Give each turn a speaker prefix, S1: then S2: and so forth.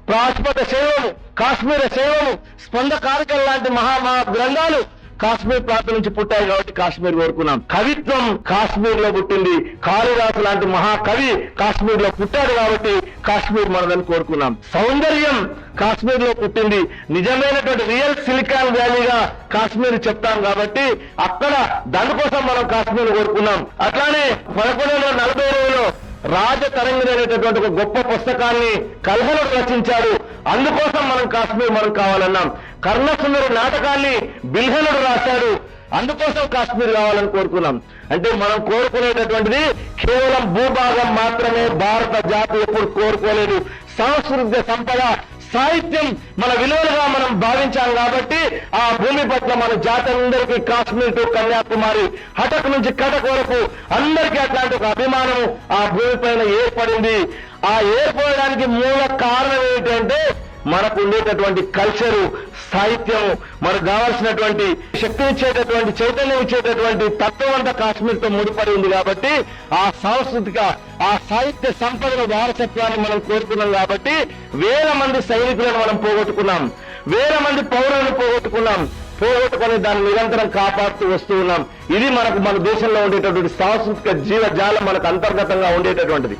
S1: ప్రాస్పద శైవము, కాశ్మీర శైవము, స్పంద కారకం లాంటి మహా గ్రంథాలు కాశ్మీర్ ప్రాంతం నుంచి పుట్టాయి కాబట్టి కాశ్మీర్ కోరుకున్నాం. కవిత్వం కాశ్మీర్ లో పుట్టింది. కాళిదాసు లాంటి మహాకవి కాశ్మీర్ లో పుట్టాడు కాబట్టి కాశ్మీర్ మనదని కోరుకున్నాం. సౌందర్యం కాశ్మీర్ లో పుట్టింది. నిజమైనటువంటి రియల్ సిలికాన్ వ్యాలీగా కాశ్మీర్ చెప్తాం కాబట్టి అక్కడ దానికోసం మనం కాశ్మీర్ కోరుకున్నాం. అట్లానే 1142లో రాజతరంగిణి అనేటటువంటి ఒక గొప్ప పుస్తకాన్ని కల్హనుడు రచించాడు. అందుకోసం మనం కాశ్మీర్ మనం కావాలన్నాం. కర్ణసుందరి నాటకాన్ని బిల్హనుడు రాశాడు. అందుకోసం కాశ్మీర్ కావాలని కోరుకున్నాం. అంటే మనం కోరుకునేటటువంటిది కేవలం భూభాగం మాత్రమే భారత జాతి ఎప్పుడు కోరుకోలేదు. సాంస్కృతిక సంపద, సాహిత్యం మన విలువలుగా మనం భావించాం కాబట్టి ఆ భూమి పట్ల మన జాతి అందరికీ కాశ్మీర్ టు కన్యాకుమారి, హఠక్ నుంచి కటక్ వరకు అందరికీ అట్లాంటి ఒక అభిమానం ఆ భూమి పైన ఏర్పడింది. ఆ ఏర్పడడానికి మూల కారణం ఏంటంటే మనకు ఉండేటటువంటి కల్చరు, సాహిత్యము, మనకు కావాల్సినటువంటి శక్తినిచ్చేటటువంటి, చైతన్యం ఇచ్చేటటువంటి తత్వం అంతా కాశ్మీర్ తో ముడిపడి ఉంది కాబట్టి ఆ సాంస్కృతిక, ఆ సాహిత్య సంపదల వారసత్వాన్ని మనం కోరుకున్నాం. కాబట్టి వేల మంది సైనికులను మనం పోగొట్టుకున్నాం, వేల మంది పౌరులను పోగొట్టుకుని దాన్ని నిరంతరం కాపాడుతూ వస్తూ ఉన్నాం. ఇది మనకు మన దేశంలో ఉండేటటువంటి సాంస్కృతిక జీవజాలం మనకు అంతర్గతంగా ఉండేటటువంటిది.